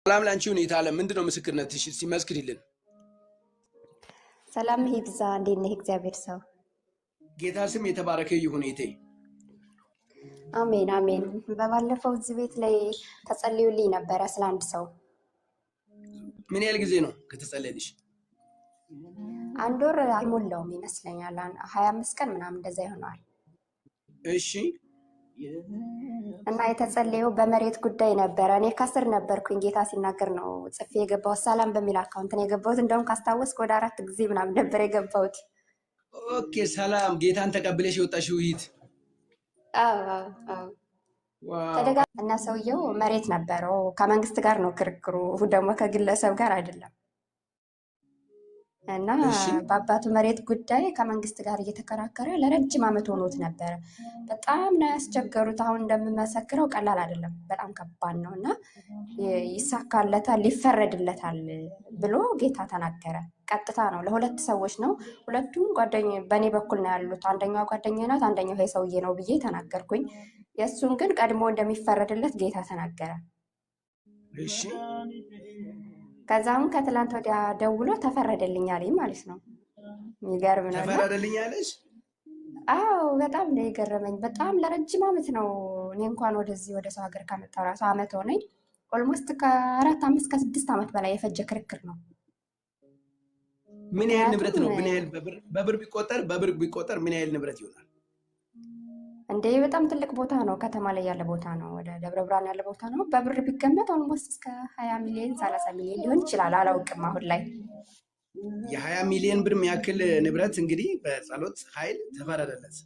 ሰላም ላንቺ ሁኔታ አለ ምንድነው ምስክርነትሽ ሲመስክሪልን? ሰላም ይብዛ። እንዴት ነህ? እግዚአብሔር ሰው ጌታ ስም የተባረከ ይሁን። እቴ አሜን አሜን። በባለፈው እዚህ ቤት ላይ ተጸልዩልኝ ነበረ ስለ አንድ ሰው። ምን ያህል ጊዜ ነው ከተጸለየልሽ? አንድ ወር አልሞላውም ይመስለኛል። 25 ቀን ምናምን እንደዛ ይሆናል። እሺ። እና የተጸለየው በመሬት ጉዳይ ነበረ። እኔ ከስር ነበርኩኝ። ጌታ ሲናገር ነው ጽፌ የገባሁት። ሰላም በሚል አካውንት ነው የገባሁት። እንደውም ካስታወስክ ወደ 4 ጊዜ ምናምን ነበር የገባሁት። ኦኬ። ሰላም ጌታን ተቀብለሽ የወጣሽው ይት እና ሰውየው መሬት ነበረው። ከመንግስት ጋር ነው ክርክሩ፣ ደግሞ ከግለሰብ ጋር አይደለም። እና በአባቱ መሬት ጉዳይ ከመንግስት ጋር እየተከራከረ ለረጅም ዓመት ሆኖት ነበረ። በጣም ነው ያስቸገሩት። አሁን እንደምመሰክረው ቀላል አይደለም፣ በጣም ከባድ ነው። እና ይሳካለታል፣ ይፈረድለታል ብሎ ጌታ ተናገረ። ቀጥታ ነው፣ ለሁለት ሰዎች ነው። ሁለቱም በእኔ በኩል ነው ያሉት። አንደኛው ጓደኛ ናት፣ አንደኛው ይሄ ሰውዬ ነው ብዬ ተናገርኩኝ። የእሱን ግን ቀድሞ እንደሚፈረድለት ጌታ ተናገረ። እሺ። ከዛም ከትላንት ወዲያ ደውሎ ተፈረደልኝ አለኝ ማለት ነው። የሚገርም ነው። ተፈረደልኝ አለሽ? አዎ፣ በጣም ነው የገረመኝ። በጣም ለረጅም ዓመት ነው። እኔ እንኳን ወደዚህ ወደ ሰው ሀገር ከመጣሁ ራሱ ዓመት ሆነኝ። ኦልሞስት ከ4 5 ከ6 ዓመት በላይ የፈጀ ክርክር ነው። ምን ያህል ንብረት ነው? ምን ያህል በብር ቢቆጠር ምን ያህል ንብረት ይሆናል? እንዴ በጣም ትልቅ ቦታ ነው። ከተማ ላይ ያለ ቦታ ነው። ወደ ደብረ ብርሃን ያለ ቦታ ነው። በብር ቢገመት ኦልሞስት እስከ 20 ሚሊዮን 30 ሚሊዮን ሊሆን ይችላል። አላውቅም አሁን ላይ። የ20 ሚሊዮን ብር የሚያክል ንብረት እንግዲህ በጸሎት ኃይል ተፈረደለት።